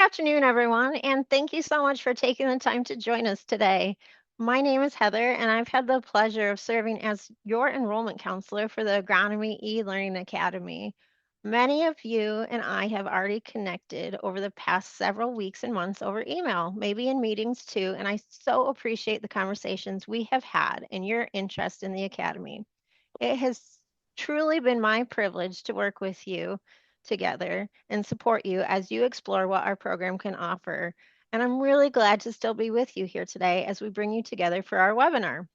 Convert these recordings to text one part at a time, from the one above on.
Afternoon, everyone, and thank you so much for taking the time to join us today. My name is Heather, and I've had the pleasure of serving as your enrollment counselor for the Agronomy eLearning Academy. Many of you and I have already connected over the past several weeks and months over email, maybe in meetings too, and I so appreciate the conversations we have had and your interest in the Academy. It has truly been my privilege to work with you together and support you as you explore what our program can offer. And I'm really glad to still be with you here today as we bring you together for our webinar.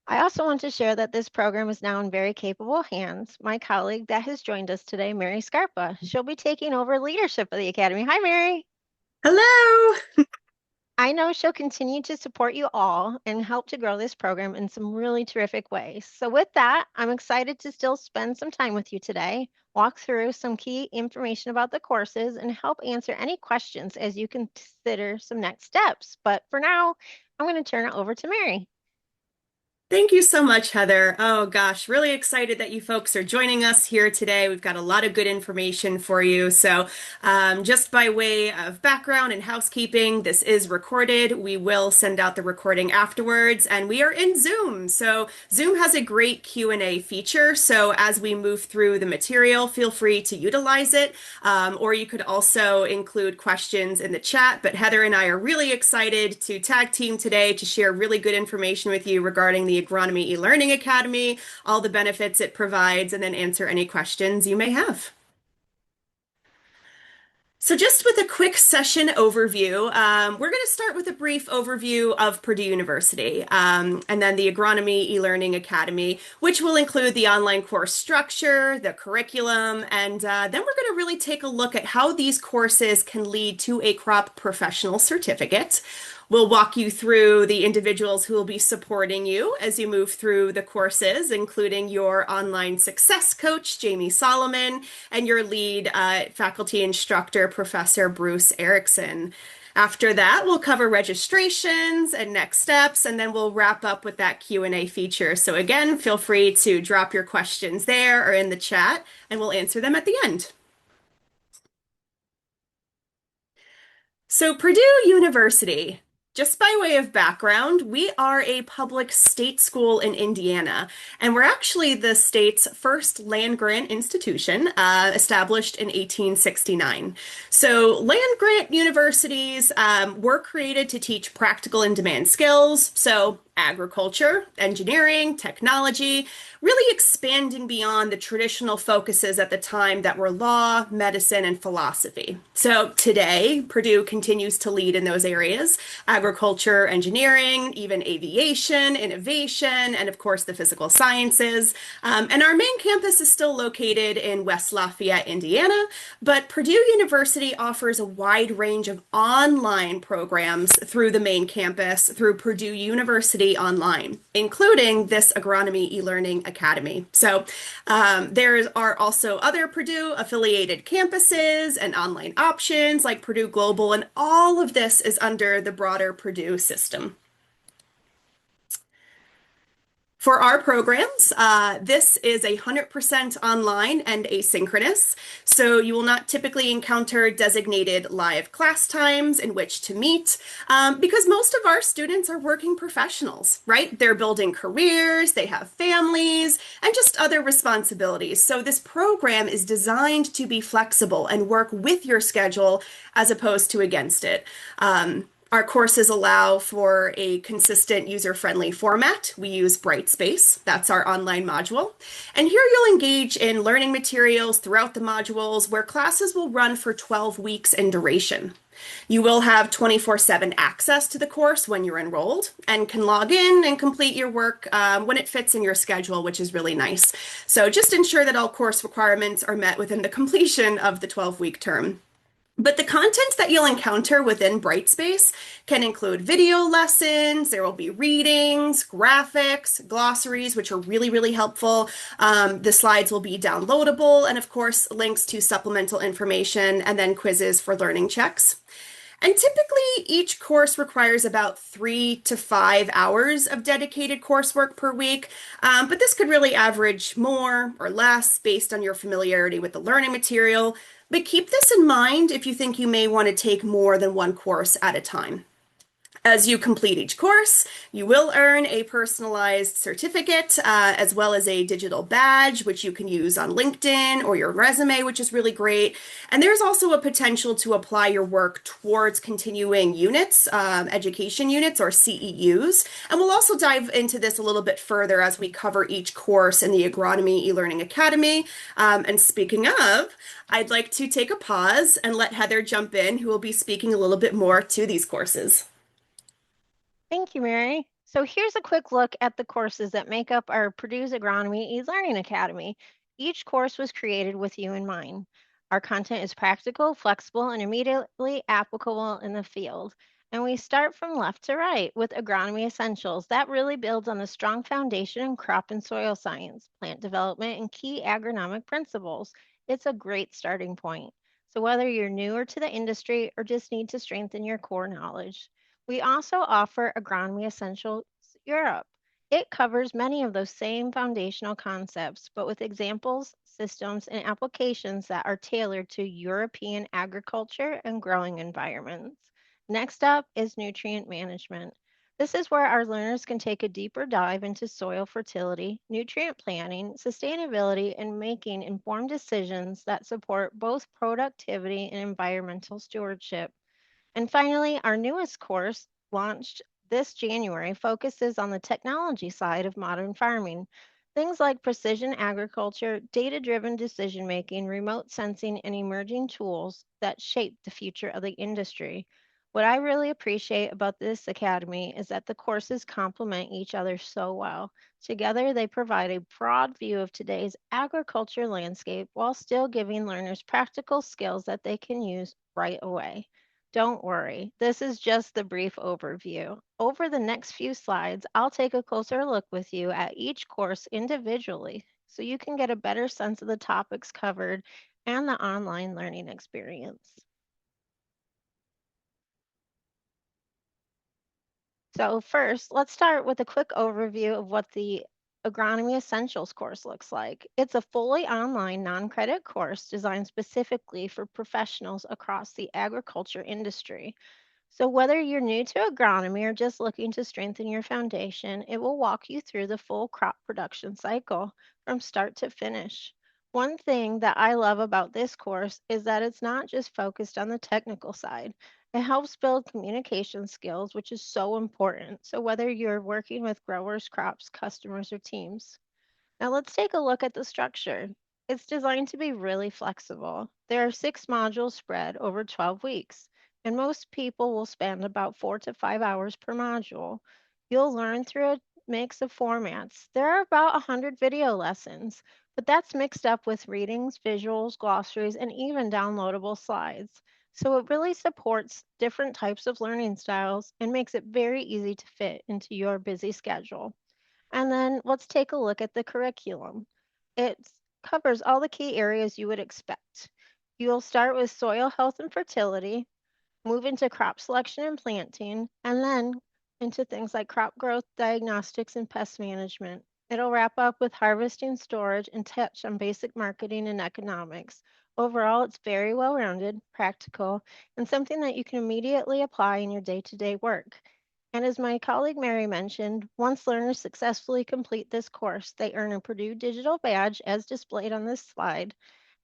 I also want to share that this program is now in very capable hands. My colleague that has joined us today, Mary Scarpa, she'll be taking over leadership of the Academy. Hi, Mary. Hello. I know she'll continue to support you all and help to grow this program in some really terrific ways. So with that, I'm excited to still spend some time with you today, walk through some key information about the courses, and help answer any questions as you consider some next steps. But for now, I'm going to turn it over to Mary. Thank you so much, Heather. Oh gosh, really excited that you folks are joining us here today. We've got a lot of good information for you. Just by way of background and housekeeping, this is recorded. We will send out the recording afterwards, and we are in Zoom. So, Zoom has a great Q&A feature. So, as we move through the material, feel free to utilize it, or you could also include questions in the chat. But Heather and I are really excited to tag team today to share really good information with you regarding the Agronomy eLearning Academy, all the benefits it provides, and then answer any questions you may have. So just with a quick session overview, we're going to start with a brief overview of Purdue University, and then the Agronomy eLearning Academy, which will include the online course structure, the curriculum, and then we're going to really take a look at how these courses can lead to a crop professional certificate. We'll walk you through the individuals who will be supporting you as you move through the courses, including your online success coach, Jamie Solomon, and your lead faculty instructor, Professor Bruce Erickson. After that, we'll cover registrations and next steps, and then we'll wrap up with that Q&A feature. So again, feel free to drop your questions there or in the chat, and we'll answer them at the end. So Purdue University, just by way of background, we are a public state school in Indiana, and we're actually the state's first land-grant institution, established in 1869. So land-grant universities were created to teach practical and demand skills, so agriculture, engineering, technology, really expanding beyond the traditional focuses at the time that were law, medicine, and philosophy. So today, Purdue continues to lead in those areas: agriculture, engineering, even aviation, innovation, and of course the physical sciences. And our main campus is still located in West Lafayette, Indiana, but Purdue University offers a wide range of online programs through the main campus, through Purdue University Online, including this Agronomy eLearning Academy. So there are also other Purdue affiliated campuses and online options like Purdue Global, and all of this is under the broader Purdue system. For our programs, this is 100% online and asynchronous, so you will not typically encounter designated live class times in which to meet, because most of our students are working professionals, right? They're building careers, they have families, and just other responsibilities. So this program is designed to be flexible and work with your schedule as opposed to against it. Our courses allow for a consistent user-friendly format. We use Brightspace, that's our online module. And here you'll engage in learning materials throughout the modules where classes will run for 12 weeks in duration. You will have 24/7 access to the course when you're enrolled and can log in and complete your work when it fits in your schedule, which is really nice. So just ensure that all course requirements are met within the completion of the 12-week term. But the content that you'll encounter within Brightspace can include video lessons, there will be readings, graphics, glossaries, which are really, really helpful. The slides will be downloadable, and of course, links to supplemental information and then quizzes for learning checks. And typically, each course requires about 3 to 5 hours of dedicated coursework per week, but this could really average more or less based on your familiarity with the learning material. But keep this in mind if you think you may want to take more than one course at a time. As you complete each course, you will earn a personalized certificate, as well as a digital badge, which you can use on LinkedIn or your resume, which is really great. And there's also a potential to apply your work towards continuing units, education units or CEUs. And we'll also dive into this a little bit further as we cover each course in the Agronomy eLearning Academy. And speaking of, I'd like to take a pause and let Heather jump in, who will be speaking a little bit more to these courses. Thank you, Mary. So here's a quick look at the courses that make up our Purdue's Agronomy eLearning Academy. Each course was created with you in mind. Our content is practical, flexible, and immediately applicable in the field. And we start from left to right with Agronomy Essentials. That really builds on the strong foundation in crop and soil science, plant development, and key agronomic principles. It's a great starting point. So whether you're newer to the industry or just need to strengthen your core knowledge, we also offer Agronomy Essentials Europe. It covers many of those same foundational concepts, but with examples, systems, and applications that are tailored to European agriculture and growing environments. Next up is nutrient management. This is where our learners can take a deeper dive into soil fertility, nutrient planning, sustainability, and making informed decisions that support both productivity and environmental stewardship. And finally, our newest course, launched this January, focuses on the technology side of modern farming. Things like precision agriculture, data driven decision making, remote sensing, and emerging tools that shape the future of the industry. What I really appreciate about this academy is that the courses complement each other so well. Together, they provide a broad view of today's agriculture landscape while still giving learners practical skills that they can use right away. Don't worry, this is just the brief overview. Over the next few slides, I'll take a closer look with you at each course individually so you can get a better sense of the topics covered and the online learning experience. So first, let's start with a quick overview of what the Agronomy Essentials course looks like. It's a fully online non-credit course designed specifically for professionals across the agriculture industry. So, whether you're new to agronomy or just looking to strengthen your foundation, it will walk you through the full crop production cycle from start to finish. One thing that I love about this course is that it's not just focused on the technical side. It helps build communication skills, which is so important. So, whether you're working with growers, crops, customers, or teams. Now let's take a look at the structure. It's designed to be really flexible. There are 6 modules spread over 12 weeks, and most people will spend about 4 to 5 hours per module. You'll learn through a mix of formats. There are about 100 video lessons, but that's mixed up with readings, visuals, glossaries, and even downloadable slides. So it really supports different types of learning styles and makes it very easy to fit into your busy schedule. And then let's take a look at the curriculum. It covers all the key areas you would expect. You'll start with soil health and fertility, move into crop selection and planting, and then into things like crop growth, diagnostics, and pest management. It'll wrap up with harvesting, storage, and touch on basic marketing and economics. Overall, it's very well rounded, practical, and something that you can immediately apply in your day to day work. And as my colleague Mary mentioned, once learners successfully complete this course, they earn a Purdue digital badge as displayed on this slide,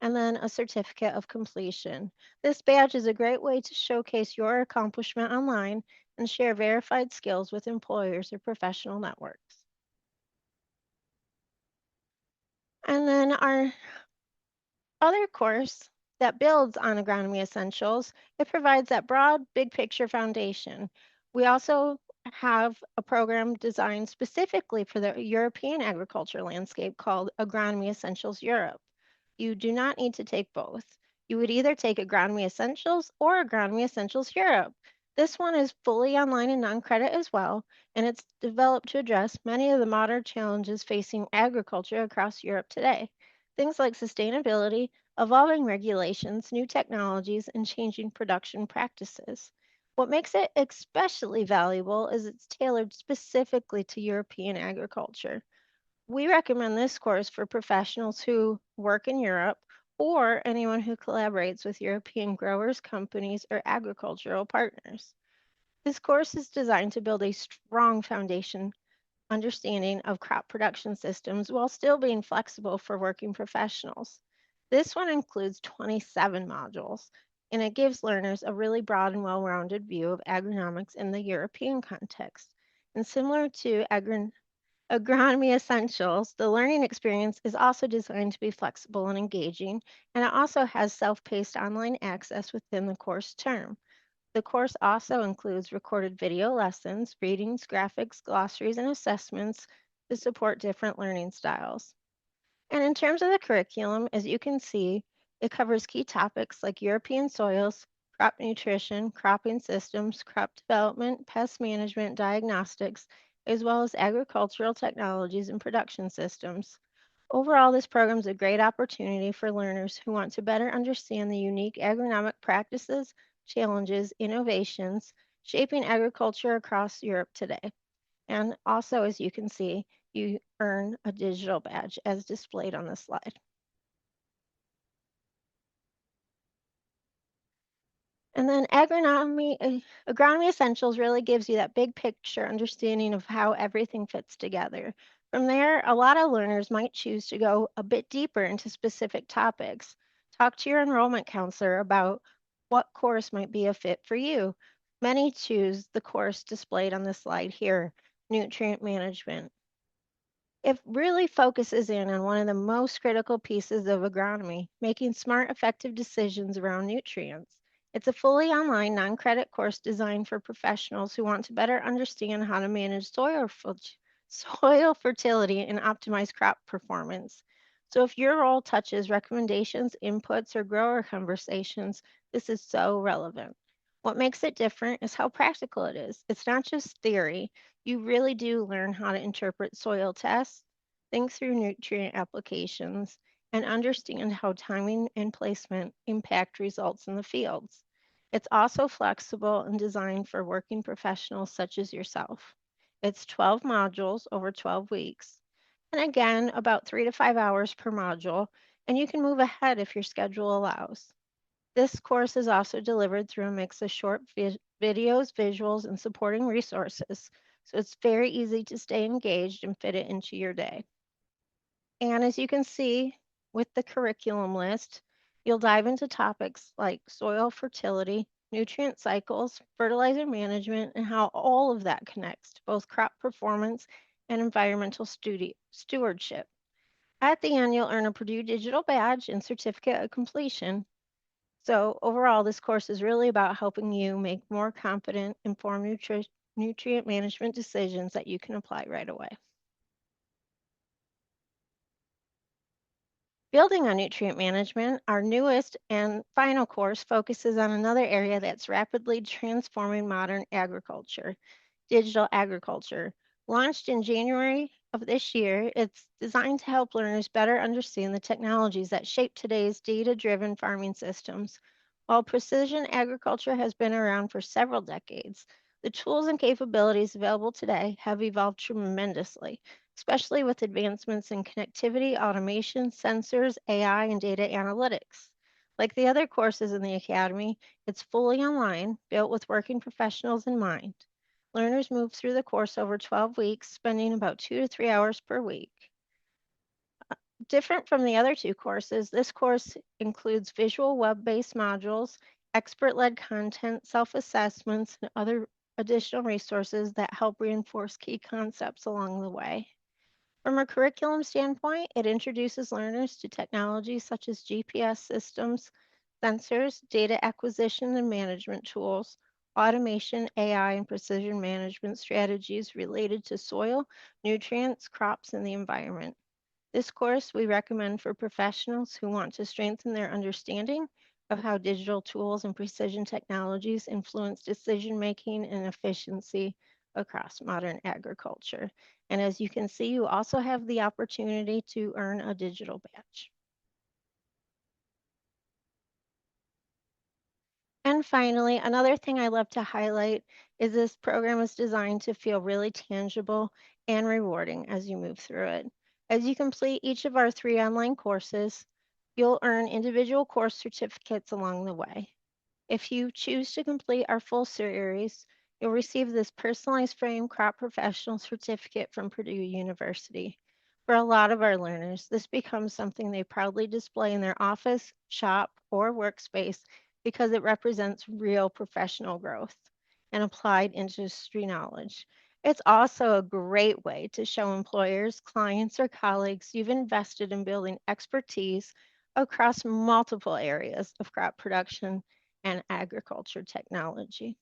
and then a certificate of completion. This badge is a great way to showcase your accomplishment online and share verified skills with employers or professional networks. And then our other course that builds on agronomy essentials, it provides that broad, big picture foundation. We also have a program designed specifically for the European agriculture landscape called Agronomy Essentials Europe. You do not need to take both. You would either take Agronomy Essentials or Agronomy Essentials Europe. This one is fully online and non-credit as well, and it's developed to address many of the modern challenges facing agriculture across Europe today. Things like sustainability, evolving regulations, new technologies, and changing production practices. What makes it especially valuable is it's tailored specifically to European agriculture. We recommend this course for professionals who work in Europe or anyone who collaborates with European growers, companies, or agricultural partners. This course is designed to build a strong foundation understanding of crop production systems while still being flexible for working professionals. This one includes 27 modules, and it gives learners a really broad and well-rounded view of agronomics in the European context. And similar to Agronomy Essentials, the learning experience is also designed to be flexible and engaging, and it also has self-paced online access within the course term. The course also includes recorded video lessons, readings, graphics, glossaries, and assessments to support different learning styles. And in terms of the curriculum, as you can see, it covers key topics like European soils, crop nutrition, cropping systems, crop development, pest management, diagnostics, as well as agricultural technologies and production systems. Overall, this program is a great opportunity for learners who want to better understand the unique agronomic practices, challenges, innovations shaping agriculture across Europe today. And also, as you can see, you earn a digital badge as displayed on the slide. And then agronomy essentials really gives you that big picture understanding of how everything fits together. From there, a lot of learners might choose to go a bit deeper into specific topics. Talk to your enrollment counselor about what course might be a fit for you. Many choose the course displayed on the slide here, nutrient management. It really focuses in on one of the most critical pieces of agronomy, making smart, effective decisions around nutrients. It's a fully online, non credit course designed for professionals who want to better understand how to manage soil fertility and optimize crop performance. So, if your role touches recommendations, inputs, or grower conversations, this is so relevant. What makes it different is how practical it is. It's not just theory, you really do learn how to interpret soil tests, think through nutrient applications, and understand how timing and placement impact results in the fields. It's also flexible and designed for working professionals such as yourself. It's 12 modules over 12 weeks. And again, about 3 to 5 hours per module, and you can move ahead if your schedule allows. This course is also delivered through a mix of short videos, visuals, and supporting resources, so it's very easy to stay engaged and fit it into your day. And as you can see with the curriculum list, you'll dive into topics like soil fertility, nutrient cycles, fertilizer management, and how all of that connects to both crop performance and environmental stewardship. At the end, you'll earn a Purdue digital badge and certificate of completion. So overall, this course is really about helping you make more confident, informed nutrient management decisions that you can apply right away. Building on nutrient management, our newest and final course focuses on another area that's rapidly transforming modern agriculture, digital agriculture. Launched in January of this year, it's designed to help learners better understand the technologies that shape today's data-driven farming systems. While precision agriculture has been around for several decades, the tools and capabilities available today have evolved tremendously, especially with advancements in connectivity, automation, sensors, AI, and data analytics. Like the other courses in the Academy, it's fully online, built with working professionals in mind. Learners move through the course over 12 weeks, spending about 2 to 3 hours per week. Different from the other two courses, this course includes visual web-based modules, expert-led content, self-assessments, and other additional resources that help reinforce key concepts along the way. From a curriculum standpoint, it introduces learners to technologies such as GPS systems, sensors, data acquisition and management tools, automation, AI, and precision management strategies related to soil, nutrients, crops, and the environment. This course we recommend for professionals who want to strengthen their understanding of how digital tools and precision technologies influence decision making and efficiency across modern agriculture. And as you can see, you also have the opportunity to earn a digital badge. And finally, another thing I love to highlight is this program is designed to feel really tangible and rewarding as you move through it. As you complete each of our 3 online courses, You'll earn individual course certificates along the way. If you choose to complete our full series, you'll receive this personalized frame crop professional certificate from Purdue University. For a lot of our learners, this becomes something they proudly display in their office, shop, or workspace because it represents real professional growth and applied industry knowledge. It's also a great way to show employers, clients, or colleagues you've invested in building expertise across multiple areas of crop production and agriculture technology.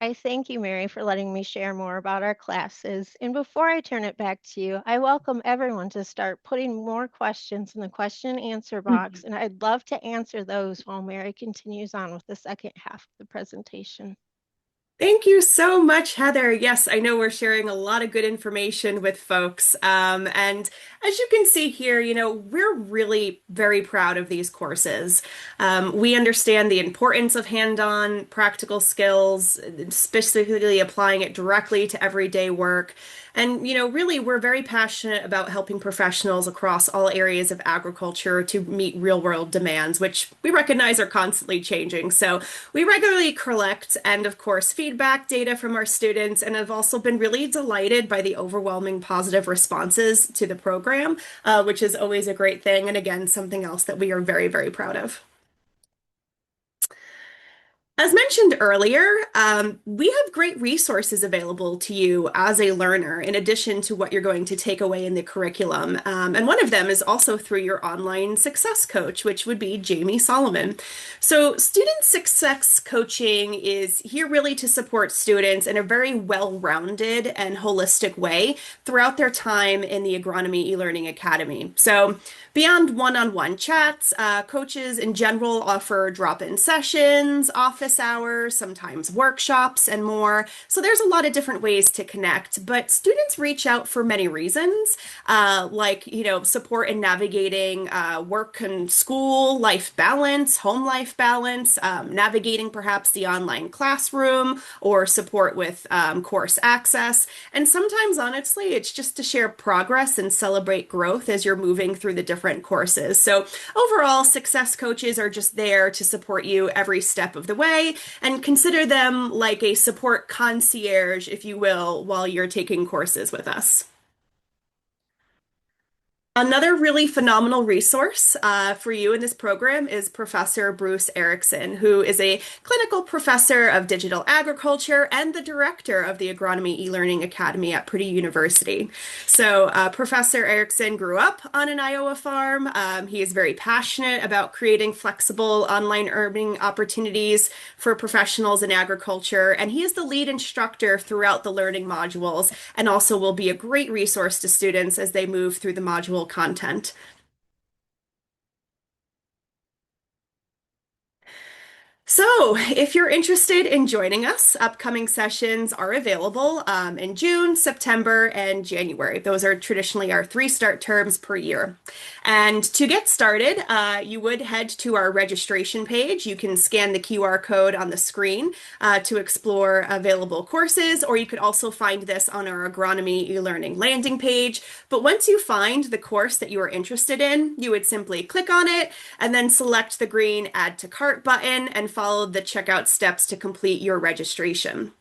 I thank you, Mary, for letting me share more about our classes. And before I turn it back to you, I welcome everyone to start putting more questions in the question and answer box, and I'd love to answer those while Mary continues on with the second half of the presentation. Thank you so much, Heather. Yes, I know we're sharing a lot of good information with folks. And as you can see here, we're really very proud of these courses. We understand the importance of hand-on practical skills, specifically applying it directly to everyday work. And, really, we're very passionate about helping professionals across all areas of agriculture to meet real-world demands, which we recognize are constantly changing. So we regularly collect and, of course, feedback data from our students, and have also been really delighted by the overwhelming positive responses to the program, which is always a great thing. And again, something else that we are very, very proud of. As mentioned earlier, we have great resources available to you as a learner, in addition to what you're going to take away in the curriculum. And one of them is also through your online success coach, which would be Jamie Solomon. So student success coaching is here really to support students in a very well-rounded and holistic way throughout their time in the Agronomy eLearning Academy. So beyond one-on-one chats, coaches in general offer drop-in sessions, office hours, sometimes workshops, and more. So there's a lot of different ways to connect, but students reach out for many reasons, like, support in navigating work and school, life balance, home life balance, navigating perhaps the online classroom, or support with course access. And sometimes, honestly, it's just to share progress and celebrate growth as you're moving through the different courses. So overall, success coaches are just there to support you every step of the way, and consider them like a support concierge, if you will, while you're taking courses with us. Another really phenomenal resource for you in this program is Professor Bruce Erickson, who is a clinical professor of digital agriculture and the director of the Agronomy eLearning Academy at Purdue University. So Professor Erickson grew up on an Iowa farm. He is very passionate about creating flexible online earning opportunities for professionals in agriculture, and he is the lead instructor throughout the learning modules, and also will be a great resource to students as they move through the module content. So, if you're interested in joining us, upcoming sessions are available in June, September, and January. Those are traditionally our 3 start terms per year. And to get started, you would head to our registration page. You can scan the QR code on the screen to explore available courses, or you could also find this on our Agronomy eLearning landing page. But once you find the course that you are interested in, you would simply click on it and then select the green Add to Cart button and follow the checkout steps to complete your registration.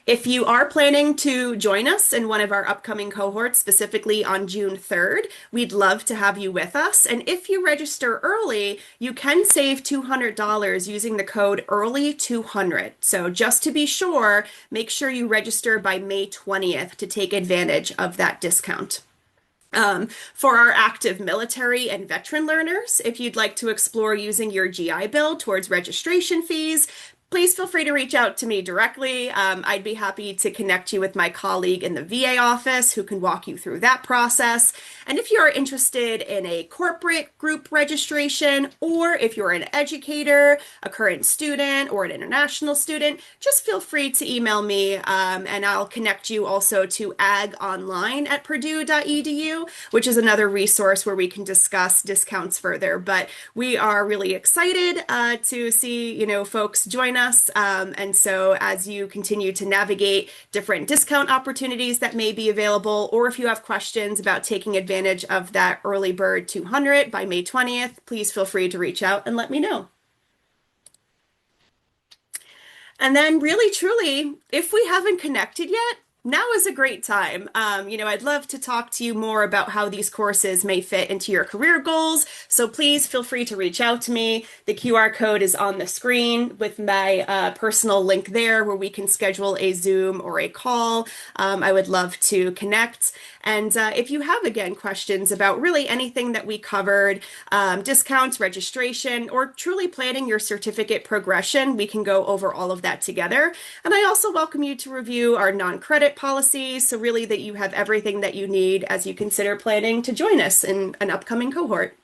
If you are planning to join us in one of our upcoming cohorts, specifically on June 3rd, we'd love to have you with us. And if you register early, you can save $200 using the code EARLY200. So just to be sure, make sure you register by May 20th to take advantage of that discount. For our active military and veteran learners, if you'd like to explore using your GI Bill towards registration fees, please feel free to reach out to me directly. I'd be happy to connect you with my colleague in the VA office who can walk you through that process. And if you are interested in a corporate group registration, or if you're an educator, a current student, or an international student, just feel free to email me, and I'll connect you also to agonline@purdue.edu, which is another resource where we can discuss discounts further. But we are really excited to see, folks join us. And so as you continue to navigate different discount opportunities that may be available, or if you have questions about taking advantage of that early bird 200 by May 20th, please feel free to reach out and let me know. And then, really, truly, if we haven't connected yet, now is a great time. I'd love to talk to you more about how these courses may fit into your career goals. So please feel free to reach out to me. The QR code is on the screen with my personal link there where we can schedule a Zoom or a call. I would love to connect. And if you have, again, questions about really anything that we covered, discounts, registration, or truly planning your certificate progression, we can go over all of that together. And I also welcome you to review our non-credit policies, so really that you have everything that you need as you consider planning to join us in an upcoming cohort.